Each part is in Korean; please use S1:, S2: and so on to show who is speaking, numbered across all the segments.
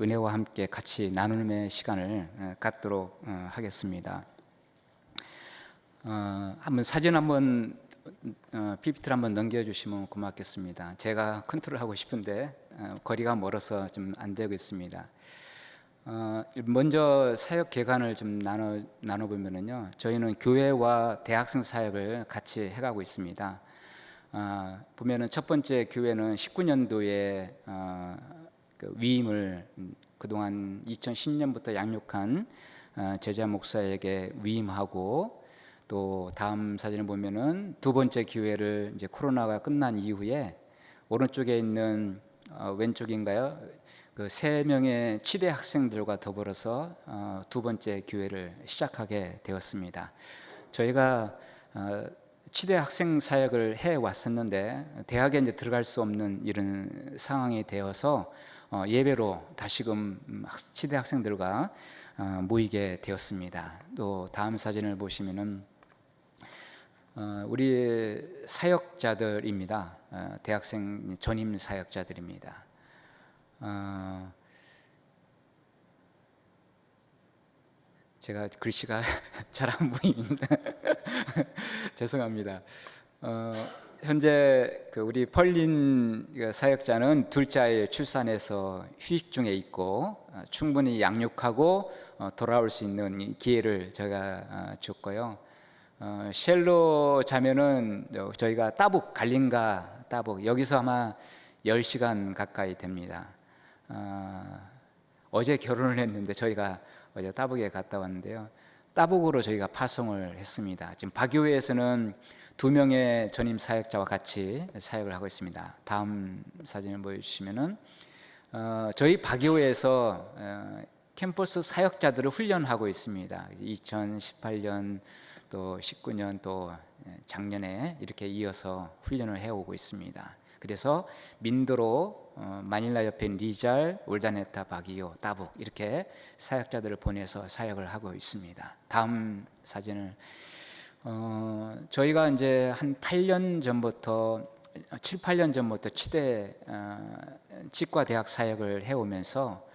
S1: 은혜와 함께 같이 나누는 시간을 갖도록 하겠습니다. 한번 사진 한번 PPT를 한번 넘겨주시면 고맙겠습니다. 제가 컨트롤하고 싶은데 거리가 멀어서 좀 안 되고 있습니다. 먼저 사역 개관을 좀 나눠보면요, 저희는 교회와 대학생 사역을 같이 해가고 있습니다. 보면은 첫 번째 교회는 19년도에 그 위임을 그동안 2010년부터 양육한 제자 목사에게 위임하고, 또 다음 사진을 보면은 두 번째 교회를 이제 코로나가 끝난 이후에 오른쪽에 있는 왼쪽인가요? 그 3명의 치대 학생들과 더불어서 두 번째 교회를 시작하게 되었습니다. 저희가 치대 학생 사역을 해 왔었는데 대학에 이제 들어갈 수 없는 이런 상황이 되어서 예배로 다시금 치대 학생들과 모이게 되었습니다. 또 다음 사진을 보시면은 우리 사역자들입니다. 대학생 전임 사역자들입니다. 제가 글씨가 잘 안 보입니다. 죄송합니다. 현재 우리 펄린 사역자는 둘째 아이 출산해서 휴직 중에 있고 충분히 양육하고 돌아올 수 있는 기회를 제가 줬고요. 셸로 자매는 저희가 따북, 갈린가 따북, 여기서 아마 10시간 가까이 됩니다. 어제 결혼을 했는데 저희가 어제 따북에 갔다 왔는데요, 따북으로 저희가 파송을 했습니다. 지금 바교회에서는 2명의 전임 사역자와 같이 사역을 하고 있습니다. 다음 사진을 보여주시면은 저희 바교회에서 캠퍼스 사역자들을 훈련하고 있습니다. 2018년 또 19년 또 작년에 이렇게 이어서 훈련을 해오고 있습니다. 그래서 민도로, 마닐라 옆에 리잘, 올다네타, 바기오, 따북 이렇게 사역자들을 보내서 사역을 하고 있습니다. 다음 사진을 저희가 이제 한 8년 전부터 7, 8년 전부터 치과 대학 사역을 해오면서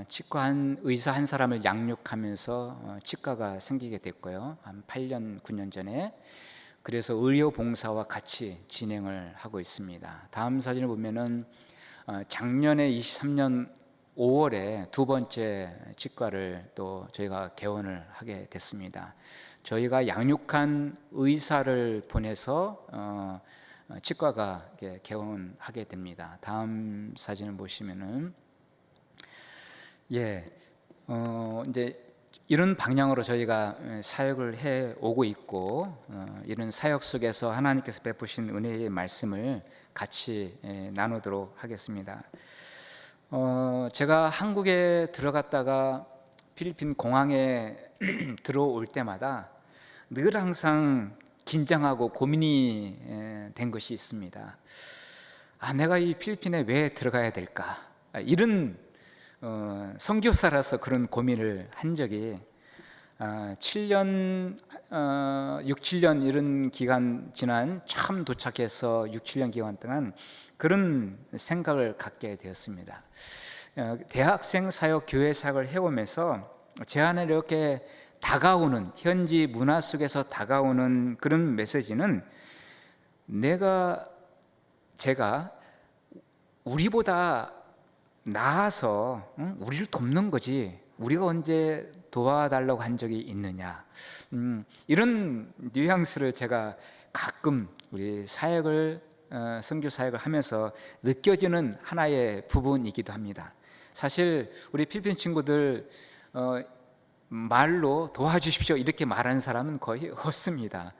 S1: 치과 의사 한 사람을 양육하면서 치과가 생기게 됐고요. 한 8년, 9년 전에. 그래서 의료 봉사와 같이 진행을 하고 있습니다. 다음 사진을 보면은 작년에 23년 5월에 두 번째 치과를 또 저희가 개원을 하게 됐습니다. 저희가 양육한 의사를 보내서 치과가 개원하게 됩니다. 다음 사진을 보시면은 이제 이런 방향으로 저희가 사역을 해 오고 있고, 이런 사역 속에서 하나님께서 베푸신 은혜의 말씀을 같이 나누도록 하겠습니다. 제가 한국에 들어갔다가 필리핀 공항에 들어올 때마다 늘 항상 긴장하고 고민이 된 것이 있습니다. 내가 이 필리핀에 왜 들어가야 될까? 이런 선교사라서 그런 고민을 한 적이 7년, 6, 7년 이런 기간 지난 처음 도착해서 6, 7년 기간 동안 그런 생각을 갖게 되었습니다. 대학생 사역, 교회 사역을 해오면서 제 안에 이렇게 다가오는, 현지 문화 속에서 다가오는 그런 메시지는 제가 우리보다 나아서 우리를 돕는 거지 우리가 언제 도와달라고 한 적이 있느냐, 이런 뉘앙스를 제가 가끔 우리 사역을 선교 사역을 하면서 느껴지는 하나의 부분이기도 합니다. 사실 우리 필리핀 친구들 말로 도와주십시오 이렇게 말하는 사람은 거의 없습니다.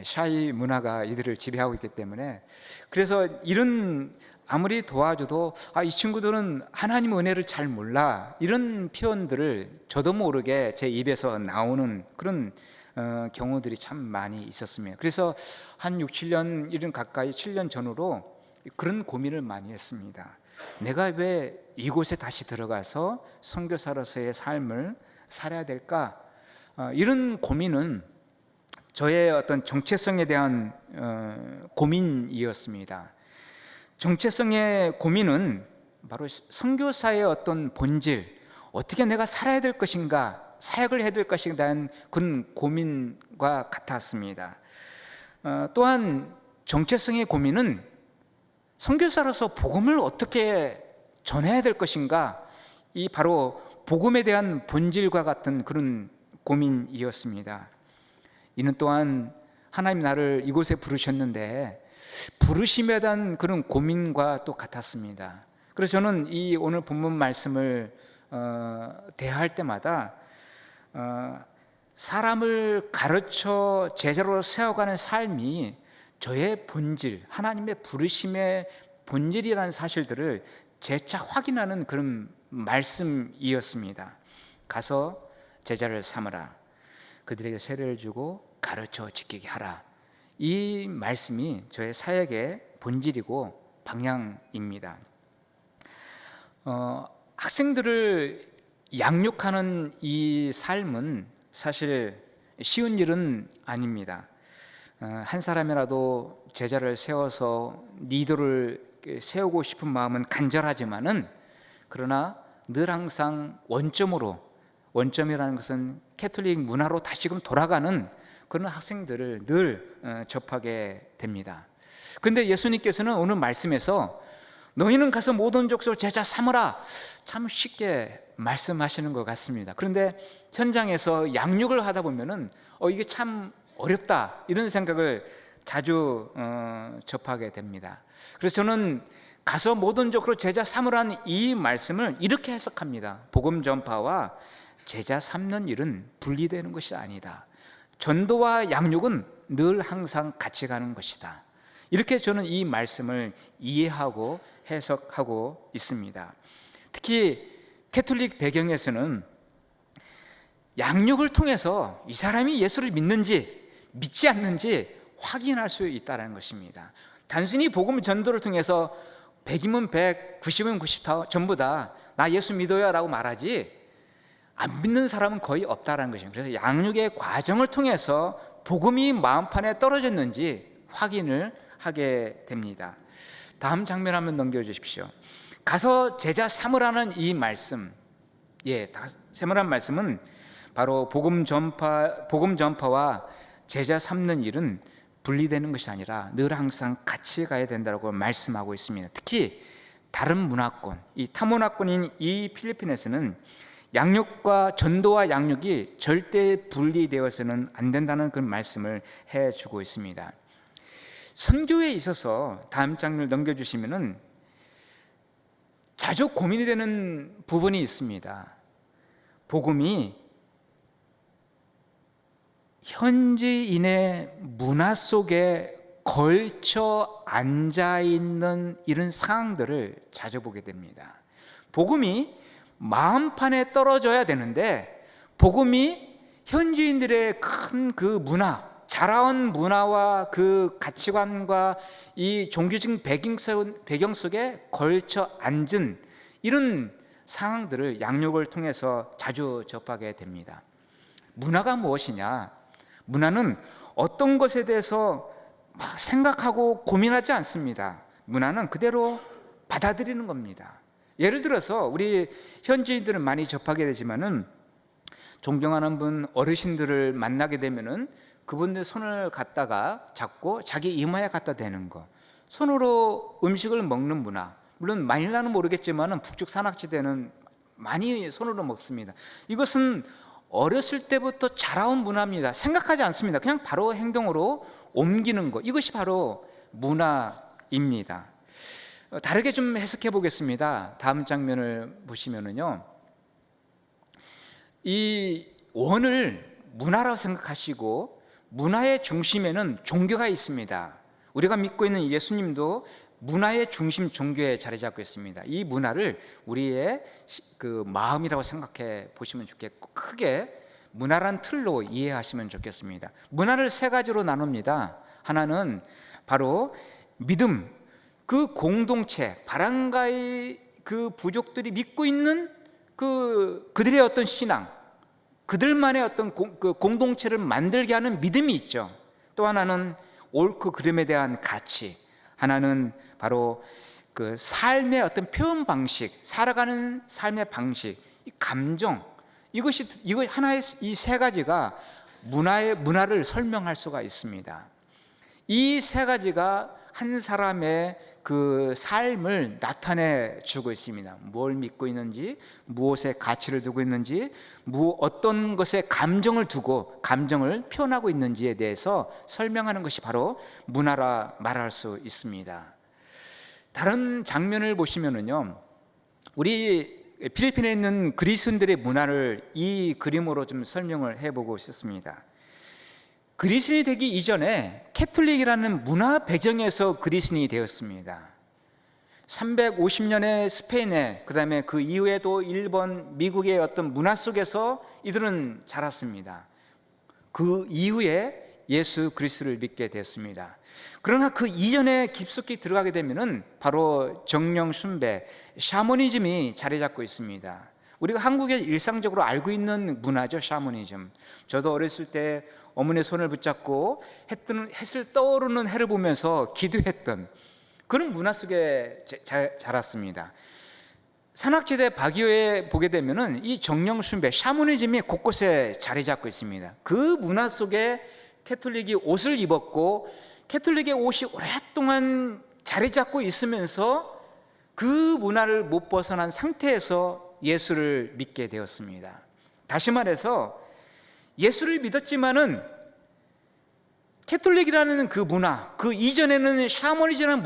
S1: 샤이 문화가 이들을 지배하고 있기 때문에. 그래서 이런 아무리 도와줘도 이 친구들은 하나님의 은혜를 잘 몰라, 이런 표현들을 저도 모르게 제 입에서 나오는 그런 경우들이 참 많이 있었습니다. 그래서 한 6, 7년 이런 가까이 7년 전으로 그런 고민을 많이 했습니다. 내가 왜 이곳에 다시 들어가서 선교사로서의 삶을 살아야 될까? 이런 고민은 저의 어떤 정체성에 대한 고민이었습니다. 정체성의 고민은 바로 선교사의 어떤 본질, 어떻게 내가 살아야 될 것인가, 사역을 해야 될 것인가에 대한 그런 고민과 같았습니다. 또한 정체성의 고민은 선교사로서 복음을 어떻게 전해야 될 것인가, 이 바로 복음에 대한 본질과 같은 그런 고민이었습니다. 이는 또한 하나님 나를 이곳에 부르셨는데 부르심에 대한 그런 고민과 또 같았습니다. 그래서 저는 이 오늘 본문 말씀을 대할 때마다 사람을 가르쳐 제자로 세워가는 삶이 저의 본질, 하나님의 부르심의 본질이라는 사실들을 재차 확인하는 그런 말씀이었습니다. 가서 제자를 삼으라, 그들에게 세례를 주고 가르쳐 지키게 하라. 이 말씀이 저의 사역의 본질이고 방향입니다. 학생들을 양육하는 이 삶은 사실 쉬운 일은 아닙니다. 한 사람이라도 제자를 세워서 리더를 세우고 싶은 마음은 간절하지만은, 그러나 늘 항상 원점이라는 것은 캐톨릭 문화로 다시금 돌아가는 그런 학생들을 늘 접하게 됩니다. 그런데 예수님께서는 오늘 말씀에서 너희는 가서 모든 족속 제자 삼으라, 참 쉽게 말씀하시는 것 같습니다. 그런데 현장에서 양육을 하다 보면은 이게 참 어렵다, 이런 생각을 자주 접하게 됩니다. 그래서 저는 가서 모든 족속으로 제자 삼으라는 이 말씀을 이렇게 해석합니다. 복음 전파와 제자 삼는 일은 분리되는 것이 아니다. 전도와 양육은 늘 항상 같이 가는 것이다. 이렇게 저는 이 말씀을 이해하고 해석하고 있습니다. 특히 캐톨릭 배경에서는 양육을 통해서 이 사람이 예수를 믿는지 믿지 않는지 확인할 수 있다는 것입니다. 단순히 복음 전도를 통해서 100이면 100, 90이면 90 전부 다 나 예수 믿어요 라고 말하지, 안 믿는 사람은 거의 없다는 것입니다. 그래서 양육의 과정을 통해서 복음이 마음판에 떨어졌는지 확인을 하게 됩니다. 다음 장면 한번 넘겨주십시오. 가서 제자 삼으라는 이 말씀, 삼으라는 말씀은 바로 복음 전파와 제자 삼는 일은 분리되는 것이 아니라 늘 항상 같이 가야 된다고 말씀하고 있습니다. 특히 다른 문화권, 이 타문화권인 이 필리핀에서는 양육과 전도와 양육이 절대 분리되어서는 안 된다는 그런 말씀을 해주고 있습니다. 선교에 있어서 다음 장면을 넘겨주시면은 자주 고민이 되는 부분이 있습니다. 복음이 현지인의 문화 속에 걸쳐 앉아있는 이런 상황들을 자주 보게 됩니다. 복음이 마음판에 떨어져야 되는데, 복음이 현지인들의 큰 그 문화, 자라온 문화와 그 가치관과 이 종교적 배경 속에 걸쳐 앉은 이런 상황들을 양육을 통해서 자주 접하게 됩니다. 문화가 무엇이냐? 문화는 어떤 것에 대해서 막 생각하고 고민하지 않습니다. 문화는 그대로 받아들이는 겁니다. 예를 들어서 우리 현지인들은 많이 접하게 되지만은, 존경하는 분 어르신들을 만나게 되면은 그분들 손을 갖다가 잡고 자기 이마에 갖다 대는 거, 손으로 음식을 먹는 문화, 물론 마닐라는 모르겠지만은 북쪽 산악지대는 많이 손으로 먹습니다. 이것은 어렸을 때부터 자라온 문화입니다. 생각하지 않습니다. 그냥 바로 행동으로 옮기는 것, 이것이 바로 문화입니다. 다르게 좀 해석해 보겠습니다. 다음 장면을 보시면은요, 이 원을 문화라고 생각하시고 문화의 중심에는 종교가 있습니다. 우리가 믿고 있는 예수님도 문화의 중심 종교에 자리 잡고 있습니다. 이 문화를 우리의 그 마음이라고 생각해 보시면 좋겠고, 크게 문화란 틀로 이해하시면 좋겠습니다. 문화를 세 가지로 나눕니다. 하나는 바로 믿음, 그 공동체, 바랑가의 그 부족들이 믿고 있는 그들의 어떤 신앙, 그들만의 어떤 그 공동체를 만들게 하는 믿음이 있죠. 또 하나는 옳고 그름에 대한 가치, 하나는 바로 그 삶의 어떤 표현 방식, 살아가는 삶의 방식, 이 감정, 이거 하나의 이 세 가지가 문화를 설명할 수가 있습니다. 이 세 가지가 한 사람의 그 삶을 나타내 주고 있습니다. 뭘 믿고 있는지, 무엇에 가치를 두고 있는지, 어떤 것에 감정을 두고 감정을 표현하고 있는지에 대해서 설명하는 것이 바로 문화라 말할 수 있습니다. 다른 장면을 보시면은요, 우리 필리핀에 있는 그리스인들의 문화를 이 그림으로 좀 설명을 해보고 싶습니다. 그리스인이 되기 이전에 캐톨릭이라는 문화 배경에서 그리스인이 되었습니다. 350년의 스페인에, 그 다음에 그 이후에도 일본, 미국의 어떤 문화 속에서 이들은 자랐습니다. 그 이후에 예수 그리스도를 믿게 됐습니다. 그러나 그 이전에 깊숙이 들어가게 되면은 바로 정령 숭배, 샤머니즘이 자리 잡고 있습니다. 우리가 한국에 일상적으로 알고 있는 문화죠, 샤머니즘. 저도 어렸을 때 어머니의 손을 붙잡고 햇을 떠오르는 해를 보면서 기도했던 그런 문화 속에 자랐습니다. 산악지대 바기오에 보게 되면은 이 정령 숭배, 샤머니즘이 곳곳에 자리 잡고 있습니다. 그 문화 속에 캐톨릭이 옷을 입었고, 캐톨릭의 옷이 오랫동안 자리 잡고 있으면서 그 문화를 못 벗어난 상태에서 예수를 믿게 되었습니다. 다시 말해서 예수를 믿었지만은 캐톨릭이라는 그 문화, 그 이전에는 샤머니즘이라는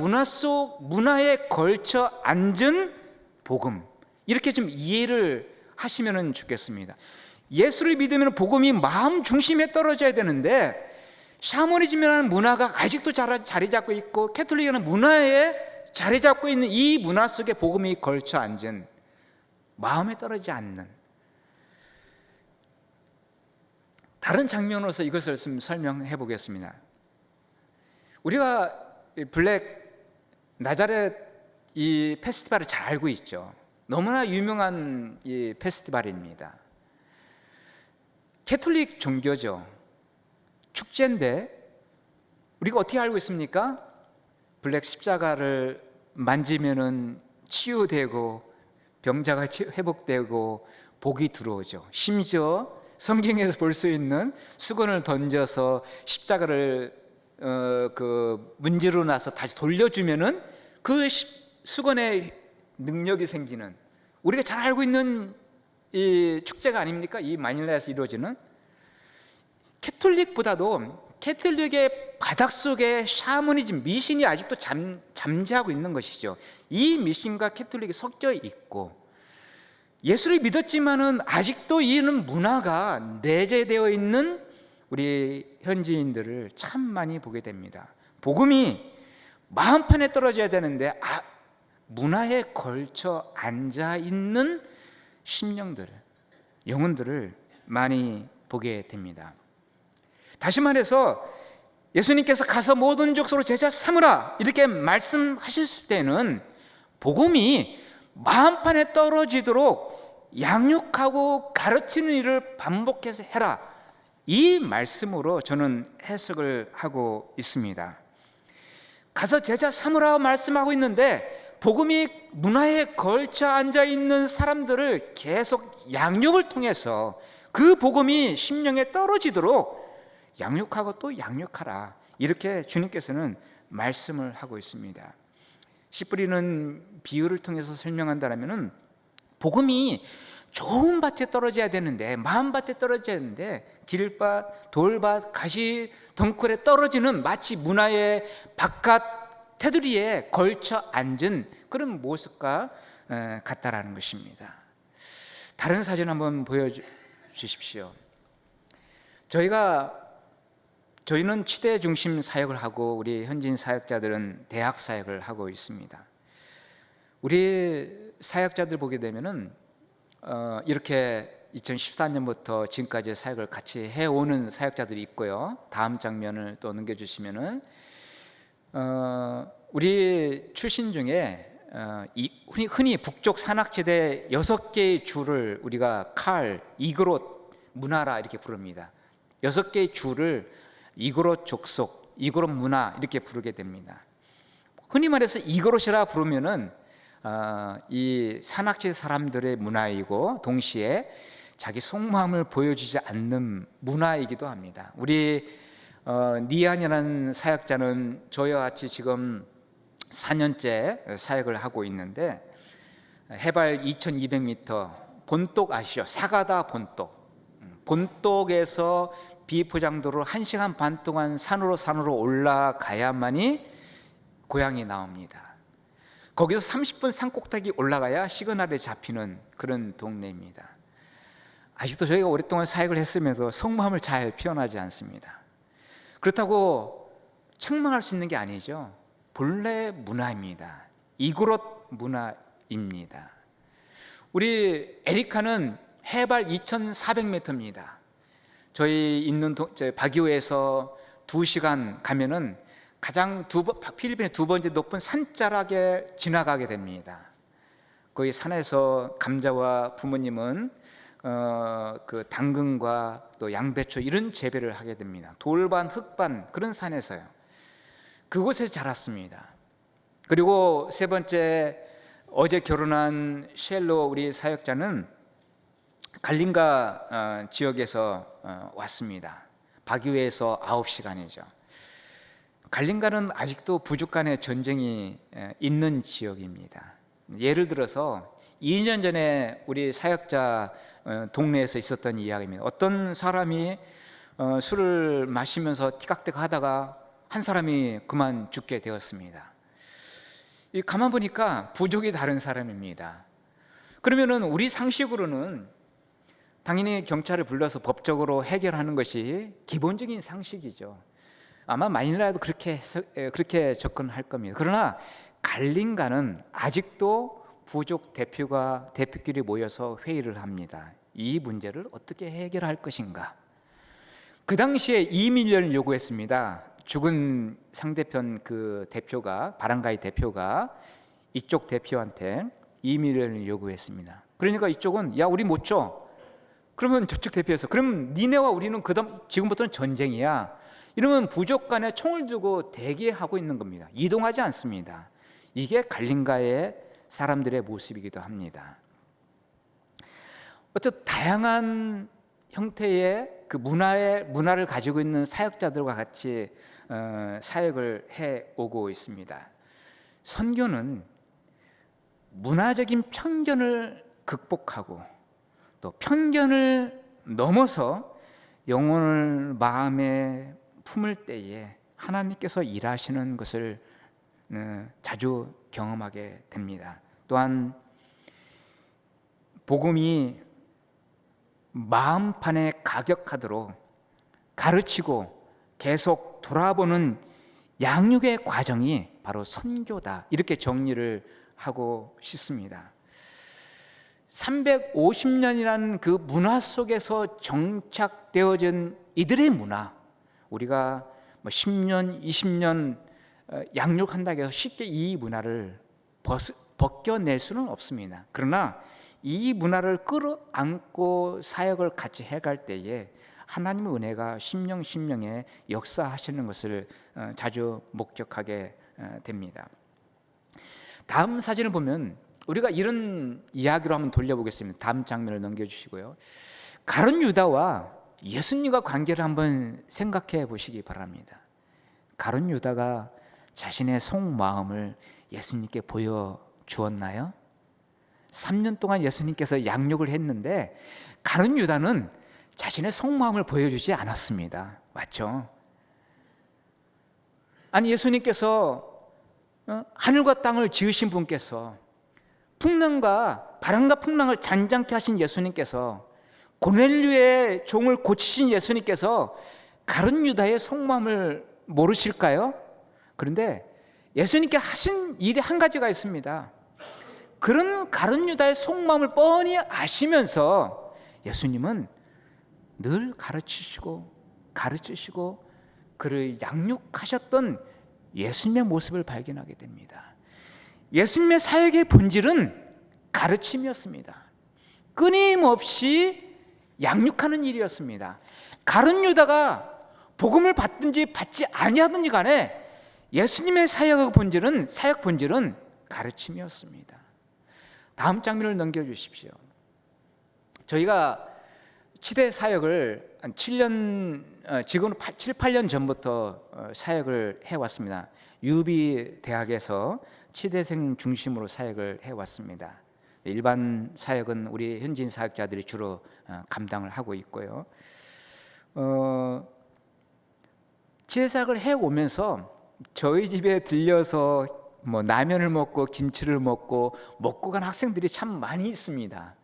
S1: 문화에 걸쳐 앉은 복음, 이렇게 좀 이해를 하시면 좋겠습니다. 예수를 믿으면 복음이 마음 중심에 떨어져야 되는데, 샤머니즘이라는 문화가 아직도 자리 잡고 있고 캐톨릭이라는 문화에 자리 잡고 있는 이 문화 속에 복음이 걸쳐 앉은, 마음에 떨어지지 않는 다른 장면으로서 이것을 좀 설명해 보겠습니다. 우리가 블랙 나자렛 이 페스티벌을 잘 알고 있죠. 너무나 유명한 이 페스티벌입니다. 캐톨릭 종교죠. 축제인데 우리가 어떻게 알고 있습니까? 블랙 십자가를 만지면은 치유되고 병자가 회복되고 복이 들어오죠. 심지어 성경에서 볼 수 있는 수건을 던져서 십자가를 문지르고 나서 다시 돌려주면은 그 수건에 능력이 생기는, 우리가 잘 알고 있는 이 축제가 아닙니까? 이 마닐라에서 이루어지는. 캐톨릭보다도 캐톨릭의 바닥속에 샤머니즘, 미신이 아직도 잠재하고 있는 것이죠. 이 미신과 캐톨릭이 섞여 있고, 예수를 믿었지만은 아직도 이는 문화가 내재되어 있는 우리 현지인들을 참 많이 보게 됩니다. 복음이 마음판에 떨어져야 되는데 문화에 걸쳐 앉아 있는 심령들, 영혼들을 많이 보게 됩니다. 다시 말해서 예수님께서 가서 모든 족속으로 제자 삼으라 이렇게 말씀하실 때는 복음이 마음판에 떨어지도록 양육하고 가르치는 일을 반복해서 해라, 이 말씀으로 저는 해석을 하고 있습니다. 가서 제자 삼으라 말씀하고 있는데, 복음이 문화에 걸쳐 앉아 있는 사람들을 계속 양육을 통해서 그 복음이 심령에 떨어지도록 양육하고 또 양육하라, 이렇게 주님께서는 말씀을 하고 있습니다. 씨 뿌리는 비유를 통해서 설명한다면, 복음이 좋은 밭에 떨어져야 되는데, 마음 밭에 떨어져야 되는데, 길밭, 돌밭, 가시 덩굴에 떨어지는 마치 문화의 바깥 테두리에 걸쳐 앉은 그런 모습과 같다라는 것입니다. 다른 사진 한번 보여주십시오. 저희는 치대 중심 사역을 하고, 우리 현지인 사역자들은 대학 사역을 하고 있습니다. 우리 사역자들 보게 되면은 이렇게 2014년부터 지금까지 사역을 같이 해오는 사역자들이 있고요. 다음 장면을 또 넘겨주시면은 우리 출신 중에 흔히 북쪽 산악지대 6개의 주를 우리가 이그롯 문화라 이렇게 부릅니다. 6개의 주를 이그롯 족속, 이그롯 문화 이렇게 부르게 됩니다. 흔히 말해서 이그롯이라 부르면은 이 산악지 사람들의 문화이고 동시에 자기 속마음을 보여주지 않는 문화이기도 합니다. 우리 니안이라는 사역자는 저와 같이 지금 4년째 사역을 하고 있는데, 해발 2200m 본똑 아시죠? 사가다 본똑에서 비포장도로 1시간 반 동안 산으로 올라가야만이 고향이 나옵니다. 거기서 30분 산꼭대기 올라가야 시그널에 잡히는 그런 동네입니다. 아직도 저희가 오랫동안 사역을 했으면서 속마음을 잘 표현하지 않습니다. 그렇다고 책망할 수 있는 게 아니죠. 본래 문화입니다. 이그롯 문화입니다. 우리 에리카는 해발 2400m입니다. 저희 있는 바기오에서 2시간 가면은 가장 필리핀의 두 번째 높은 산자락에 지나가게 됩니다. 거기 산에서 감자와 부모님은 그 당근과 또 양배추 이런 재배를 하게 됩니다. 돌반, 흙반 그런 산에서요. 그곳에서 자랐습니다. 그리고 세 번째, 어제 결혼한 쉘로 우리 사역자는 갈린가 지역에서 왔습니다. 바기오에서 9시간이죠. 갈린가는 아직도 부족 간의 전쟁이 있는 지역입니다. 예를 들어서 2년 전에 우리 사역자 동네에서 있었던 이야기입니다. 어떤 사람이 술을 마시면서 티각대각 하다가 한 사람이 그만 죽게 되었습니다. 가만 보니까 부족이 다른 사람입니다. 그러면은 우리 상식으로는 당연히 경찰을 불러서 법적으로 해결하는 것이 기본적인 상식이죠. 아마 마닐라도 그렇게 접근할 겁니다. 그러나 갈린가는 아직도 부족 대표끼리 모여서 회의를 합니다. 이 문제를 어떻게 해결할 것인가. 그 당시에 이민련을 요구했습니다. 죽은 상대편 그 대표가, 바랑가이 대표가 이쪽 대표한테 이민련을 요구했습니다. 그러니까 이쪽은 야 우리 못 줘. 그러면 저쪽 대표에서 그럼 니네와 우리는 지금부터는 전쟁이야. 이러면 부족 간에 총을 들고 대기하고 있는 겁니다. 이동하지 않습니다. 이게 갈린가의 사람들의 모습이기도 합니다. 어쨌든 다양한 형태의 그 문화를 가지고 있는 사역자들과 같이 사역을 해오고 있습니다. 선교는 문화적인 편견을 극복하고 또 편견을 넘어서 영혼을 마음에 품을 때에 하나님께서 일하시는 것을 자주 경험하게 됩니다. 또한 복음이 마음판에 가격하도록 가르치고 계속 돌아보는 양육의 과정이 바로 선교다, 이렇게 정리를 하고 싶습니다. 350년이라는 그 문화 속에서 정착되어진 이들의 문화, 우리가 10년, 20년 양육한다고 해서 쉽게 이 문화를 벗겨낼 수는 없습니다. 그러나 이 문화를 끌어안고 사역을 같이 해갈 때에 하나님의 은혜가 심령에 역사하시는 것을 자주 목격하게 됩니다. 다음 사진을 보면 우리가 이런 이야기로 한번 돌려보겠습니다. 다음 장면을 넘겨주시고요. 가룟 유다와 예수님과 관계를 한번 생각해 보시기 바랍니다. 가룟 유다가 자신의 속마음을 예수님께 보여주었나요? 3년 동안 예수님께서 양육을 했는데 가룟 유다는 자신의 속마음을 보여주지 않았습니다. 맞죠? 아니 예수님께서 하늘과 땅을 지으신 분께서 바람과 풍랑을 잔잔케 하신 예수님께서 고넬료의 종을 고치신 예수님께서 가룟 유다의 속마음을 모르실까요? 그런데 예수님께 하신 일이 한 가지가 있습니다. 그런 가룟 유다의 속마음을 뻔히 아시면서 예수님은 늘 가르치시고 그를 양육하셨던 예수님의 모습을 발견하게 됩니다. 예수님의 사역의 본질은 가르침이었습니다. 끊임없이 양육하는 일이었습니다. 가룟 유다가 복음을 받든지 받지 아니하든지 간에 예수님의 사역 본질은 가르침이었습니다. 다음 장면을 넘겨주십시오. 저희가 치대 사역을 한 7년, 지금은 7, 8년 전부터 사역을 해왔습니다. 유비 대학에서 치대생 중심으로 사역을 해왔습니다. 일반 사역은 우리 현지인 사역자들이 주로 감당을 하고 있고요. 치대 사역을 해오면서 저희 집에 들려서 라면을 먹고 김치를 먹고 간 학생들이 참 많이 있습니다.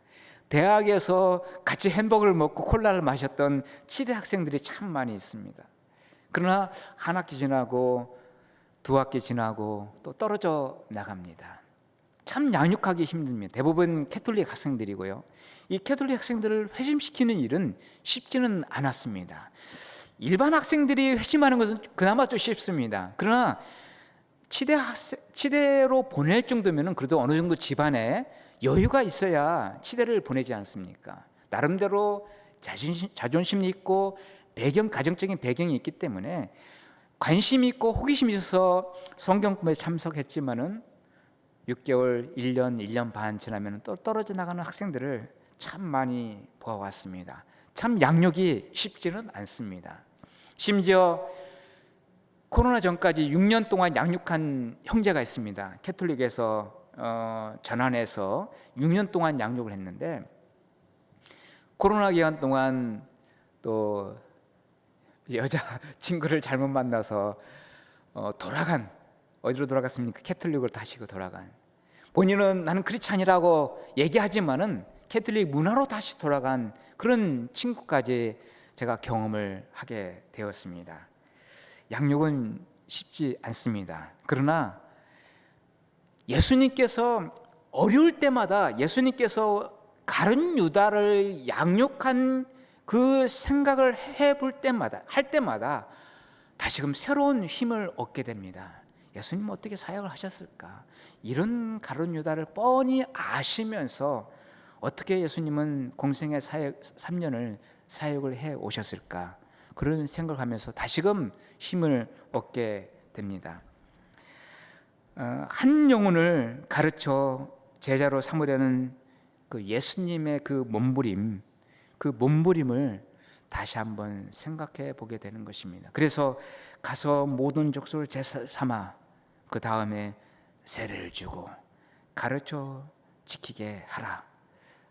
S1: 대학에서 같이 햄버거를 먹고 콜라를 마셨던 치대 학생들이 참 많이 있습니다. 그러나 한 학기 지나고 두 학기 지나고 또 떨어져 나갑니다. 참 양육하기 힘듭니다. 대부분 캐톨릭 학생들이고요. 이 캐톨릭 학생들을 회심시키는 일은 쉽지는 않았습니다. 일반 학생들이 회심하는 것은 그나마 좀 쉽습니다. 그러나 치대로 보낼 정도면 그래도 어느 정도 집안에 여유가 있어야 치대를 보내지 않습니까? 나름대로 자존심이 있고 가정적인 배경이 있기 때문에 관심이 있고 호기심이 있어서 성경 공부에 참석했지만은 6개월, 1년 반 지나면 또 떨어져 나가는 학생들을 참 많이 보아왔습니다. 참 양육이 쉽지는 않습니다. 심지어 코로나 전까지 6년 동안 양육한 형제가 있습니다. 캐톨릭에서 전환해서 6년 동안 양육을 했는데 코로나 기간 동안 또 여자 친구를 잘못 만나서 어디로 돌아갔습니까? 캐톨릭으로 다시 돌아간. 본인은 나는 크리스찬이라고 얘기하지만은 캐톨릭 문화로 다시 돌아간 그런 친구까지 제가 경험을 하게 되었습니다. 양육은 쉽지 않습니다. 그러나 예수님께서 어려울 때마다 예수님께서 가룟 유다를 양육한 그 생각을 할 때마다 다시금 새로운 힘을 얻게 됩니다. 예수님 어떻게 사역을 하셨을까? 이런 가룟 유다를 뻔히 아시면서 어떻게 예수님은 공생의 3년을 사역을 해 오셨을까? 그런 생각을 하면서 다시금 힘을 얻게 됩니다. 한 영혼을 가르쳐 제자로 삼으려는 그 예수님의 그 몸부림을 다시 한번 생각해 보게 되는 것입니다. 그래서 가서 모든 족속을 제사 삼아 그 다음에 세례를 주고 가르쳐 지키게 하라.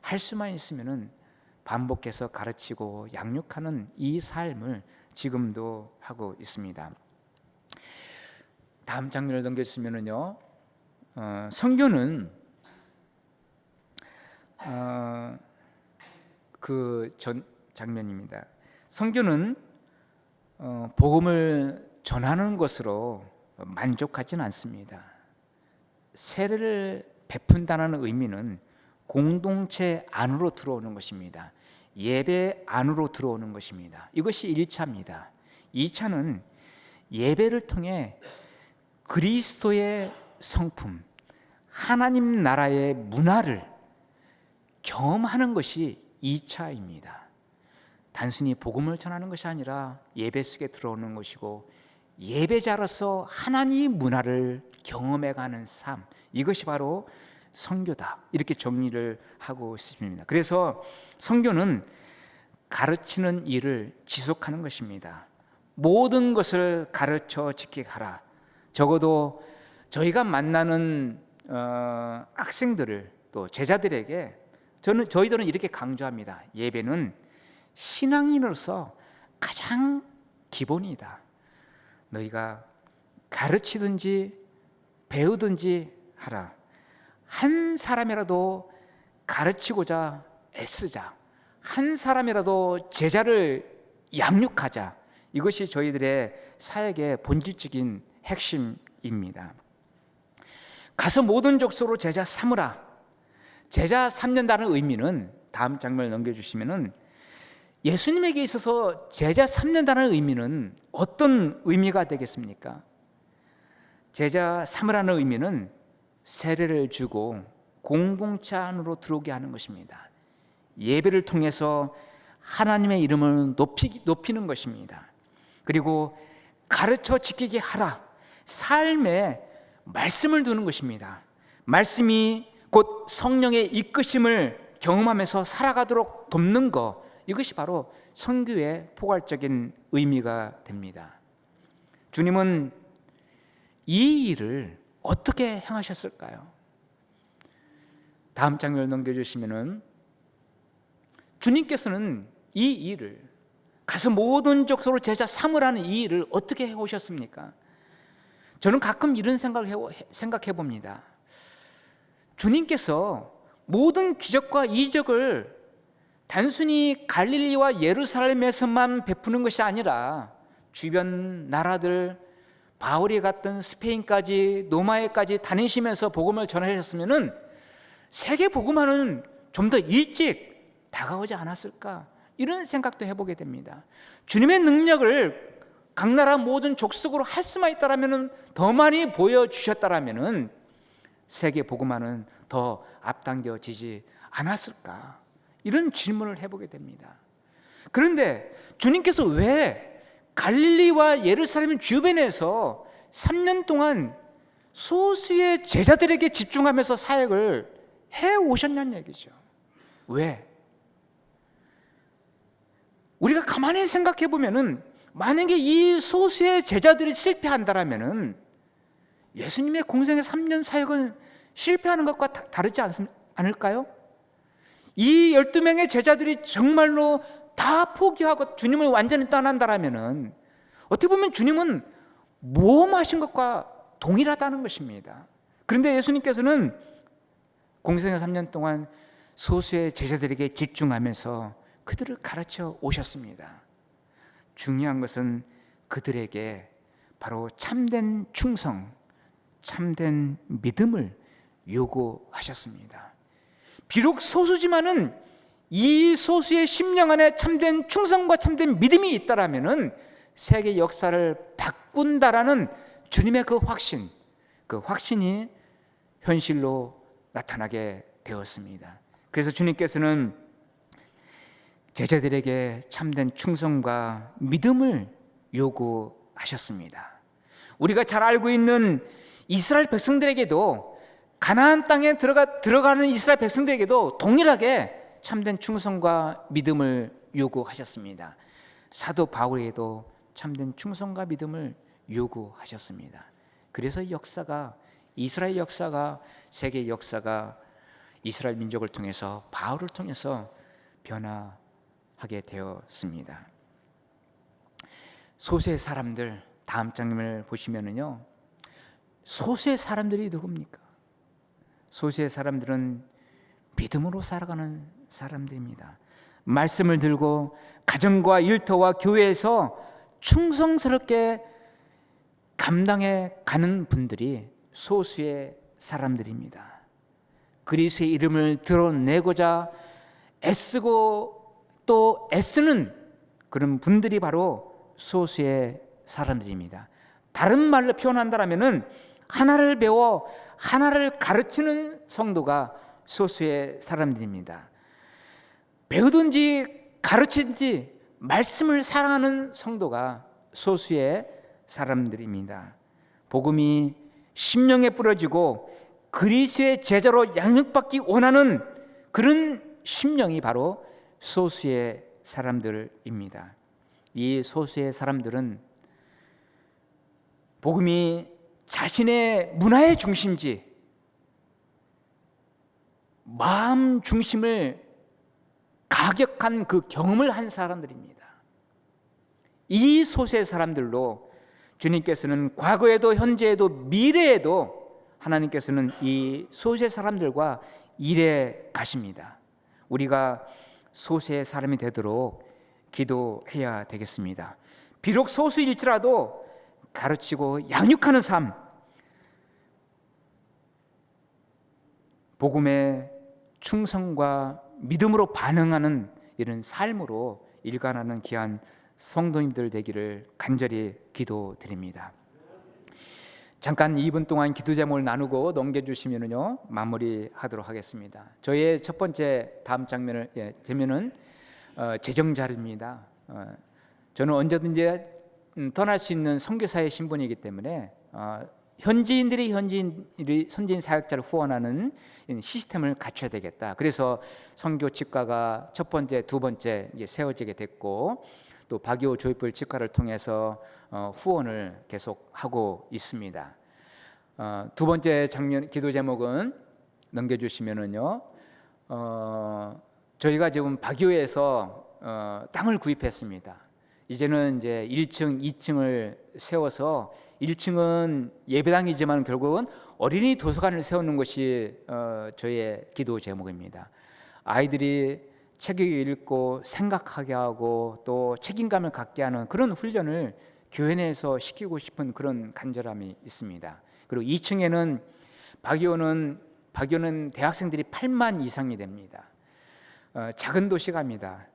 S1: 할 수만 있으면은 반복해서 가르치고 양육하는 이 삶을 지금도 하고 있습니다. 다음 장면을 넘겨주시면은요, 성교는 그 전 장면입니다. 성교는 복음을 전하는 것으로 만족하지는 않습니다. 세례를 베푼다는 의미는 공동체 안으로 들어오는 것입니다. 예배 안으로 들어오는 것입니다. 이것이 1차입니다. 2차는 예배를 통해 그리스도의 성품, 하나님 나라의 문화를 경험하는 것이 2차입니다. 단순히 복음을 전하는 것이 아니라 예배 속에 들어오는 것이고 예배자로서 하나님 문화를 경험해가는 삶, 이것이 바로 선교다. 이렇게 정리를 하고 있습니다. 그래서 선교는 가르치는 일을 지속하는 것입니다. 모든 것을 가르쳐 지키게 하라. 적어도 저희가 만나는 학생들을 또 제자들에게 저희들은 이렇게 강조합니다. 예배는 신앙인으로서 가장 기본이다. 너희가 가르치든지 배우든지 하라. 한 사람이라도 가르치고자 애쓰자. 한 사람이라도 제자를 양육하자. 이것이 저희들의 사역의 본질적인 핵심입니다. 가서 모든 족속으로 제자 삼으라. 제자 삼는다는 의미는 다음 장면을 넘겨주시면은 예수님에게 있어서 제자 삼는다는 의미는 어떤 의미가 되겠습니까? 제자 삼으라는 의미는 세례를 주고 공동체 안으로 들어오게 하는 것입니다. 예배를 통해서 하나님의 이름을 높이는 것입니다. 그리고 가르쳐 지키게 하라.
S2: 삶에 말씀을 두는 것입니다. 말씀이 곧 성령의 이끄심을 경험하면서 살아가도록 돕는 것, 이것이 바로 선교의 포괄적인 의미가 됩니다. 주님은 이 일을 어떻게 행하셨을까요? 다음 장면을 넘겨주시면은, 주님께서는 이 일을, 가서 모든 족속으로 제자 삼으라는 이 일을 어떻게 해오셨습니까? 저는 가끔 이런 생각해 봅니다. 주님께서 모든 기적과 이적을 단순히 갈릴리와 예루살렘에서만 베푸는 것이 아니라 주변 나라들, 바울이 갔던 스페인까지, 노마에까지 다니시면서 복음을 전하셨으면은 세계 복음화는 좀 더 일찍 다가오지 않았을까, 이런 생각도 해보게 됩니다. 주님의 능력을 각 나라 모든 족속으로 할 수만 있다라면, 더 많이 보여주셨다라면 세계 복음화는 더 앞당겨지지 않았을까, 이런 질문을 해보게 됩니다. 그런데 주님께서 왜 갈릴리와 예루살렘 주변에서 3년 동안 소수의 제자들에게 집중하면서 사역을 해오셨냐는 얘기죠. 왜? 우리가 가만히 생각해 보면은, 만약에 이 소수의 제자들이 실패한다라면은 예수님의 공생의 3년 사역은 실패하는 것과 다르지 않을까요? 이 12명의 제자들이 정말로 다 포기하고 주님을 완전히 떠난다라면은 어떻게 보면 주님은 모험하신 것과 동일하다는 것입니다. 그런데 예수님께서는 공생의 3년 동안 소수의 제자들에게 집중하면서 그들을 가르쳐 오셨습니다. 중요한 것은 그들에게 바로 참된 충성, 참된 믿음을 요구하셨습니다. 비록 소수지만은 이 소수의 심령 안에 참된 충성과 참된 믿음이 있다라면은 세계 역사를 바꾼다라는 주님의 그 확신이 현실로 나타나게 되었습니다. 그래서 주님께서는 제자들에게 참된 충성과 믿음을 요구하셨습니다. 우리가 잘 알고 있는 이스라엘 백성들에게도, 가나안 땅에 들어가는 이스라엘 백성들에게도 동일하게 참된 충성과 믿음을 요구하셨습니다. 사도 바울에게도 참된 충성과 믿음을 요구하셨습니다. 그래서 이스라엘 역사가, 세계 역사가 이스라엘 민족을 통해서, 바울을 통해서 변화하게 되었습니다. 소수의 사람들, 다음 장면을 보시면은요, 소수의 사람들이 누굽니까? 소수의 사람들은 믿음으로 살아가는 사람들입니다. 말씀을 들고 가정과 일터와 교회에서 충성스럽게 감당해 가는 분들이 소수의 사람들입니다. 그리스도의 이름을 드러내고자 애쓰고 또 애쓰는 그런 분들이 바로 소수의 사람들입니다. 다른 말로 표현한다면 하나를 배워 하나를 가르치는 성도가 소수의 사람들입니다. 배우든지 가르치든지 말씀을 사랑하는 성도가 소수의 사람들입니다. 복음이 심령에 뿌려지고 그리스도의 제자로 양육받기 원하는 그런 심령이 바로 소수의 사람들입니다. 이 소수의 사람들은 복음이 자신의 문화의 중심지, 마음 중심을 가격한 그 경험을 한 사람들입니다. 이 소수의 사람들로 주님께서는 과거에도 현재에도 미래에도 하나님께서는 이 소수의 사람들과 일해 가십니다. 우리가 소수의 사람이 되도록 기도해야 되겠습니다. 비록 소수일지라도 가르치고 양육하는 삶, 복음의 충성과 믿음으로 반응하는 이런 삶으로 일관하는 귀한 성도님들 되기를 간절히 기도드립니다. 잠깐 2분 동안 기도 제목을 나누고 넘겨주시면요 마무리하도록 하겠습니다. 저의 첫 번째 다음 장면은 재정자료입니다. 저는 언제든지 떠날 수 있는 선교사의 신분이기 때문에 현지인들이 선지인 사역자를 후원하는 시스템을 갖춰야 되겠다. 그래서 선교 직과가 첫 번째, 두 번째 이제 세워지게 됐고, 또 박이호 조이풀 직과를 통해서 후원을 계속 하고 있습니다. 두 번째 기도 제목은 넘겨주시면은요, 저희가 지금 박이호에서 땅을 구입했습니다. 이제는 이제 1층, 2층을 세워서 1층은 예배당이지만 결국은 어린이 도서관을 세우는 것이 저희의 기도 제목입니다. 아이들이 책을 읽고 생각하게 하고 또 책임감을 갖게 하는 그런 훈련을 교회 내에서 시키고 싶은 그런 간절함이 있습니다. 그리고 2층에는 박이호는 대학생들이 8만 이상이 됩니다. 작은 도시갑니다.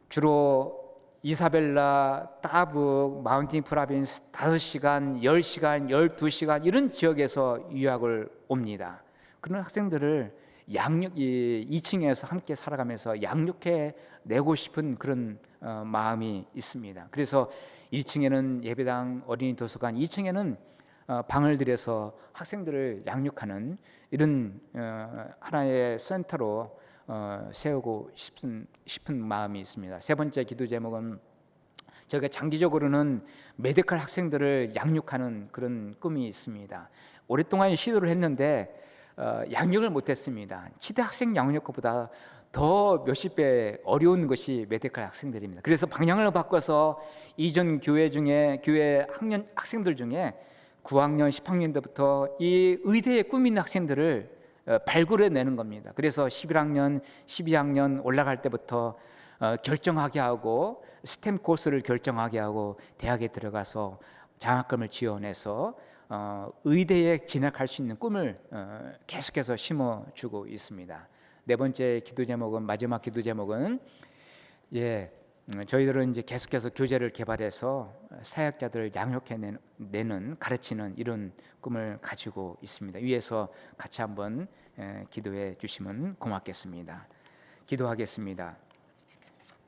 S2: 주로 이사벨라, 따북, 마운틴 프라빈스 5시간, 10시간, 12시간 이런 지역에서 유학을 옵니다. 그런 학생들을 2층에서 함께 살아가면서 양육해 내고 싶은 그런 마음이 있습니다. 그래서 1층에는 예배당, 어린이 도서관, 2층에는 방을 들여서 학생들을 양육하는 이런 하나의 센터로 세우고 싶은 마음이 있습니다. 세 번째 기도 제목은 저희가 장기적으로는 메디컬 학생들을 양육하는 그런 꿈이 있습니다. 오랫동안 시도를 했는데 양육을 못했습니다. 치대 학생 양육보다 더 몇십 배 어려운 것이 메디컬 학생들입니다. 그래서 방향을 바꿔서 이전 교회 학생들 중에 9학년, 10학년 때부터 이 의대에 꿈 있는 학생들을 발굴해내는 겁니다. 그래서 11학년, 12학년 올라갈 때부터 결정하게 하고 스템 코스를 결정하게 하고 대학에 들어가서 장학금을 지원해서 의대에 진학할 수 있는 꿈을 계속해서 심어주고 있습니다. 네 번째 기도 제목은, 마지막 기도 제목은 저희들은 이제 계속해서 교재를 개발해서 사역자들을 양육해내는, 가르치는 이런 꿈을 가지고 있습니다. 위에서 같이 한번 기도해 주시면 고맙겠습니다. 기도하겠습니다.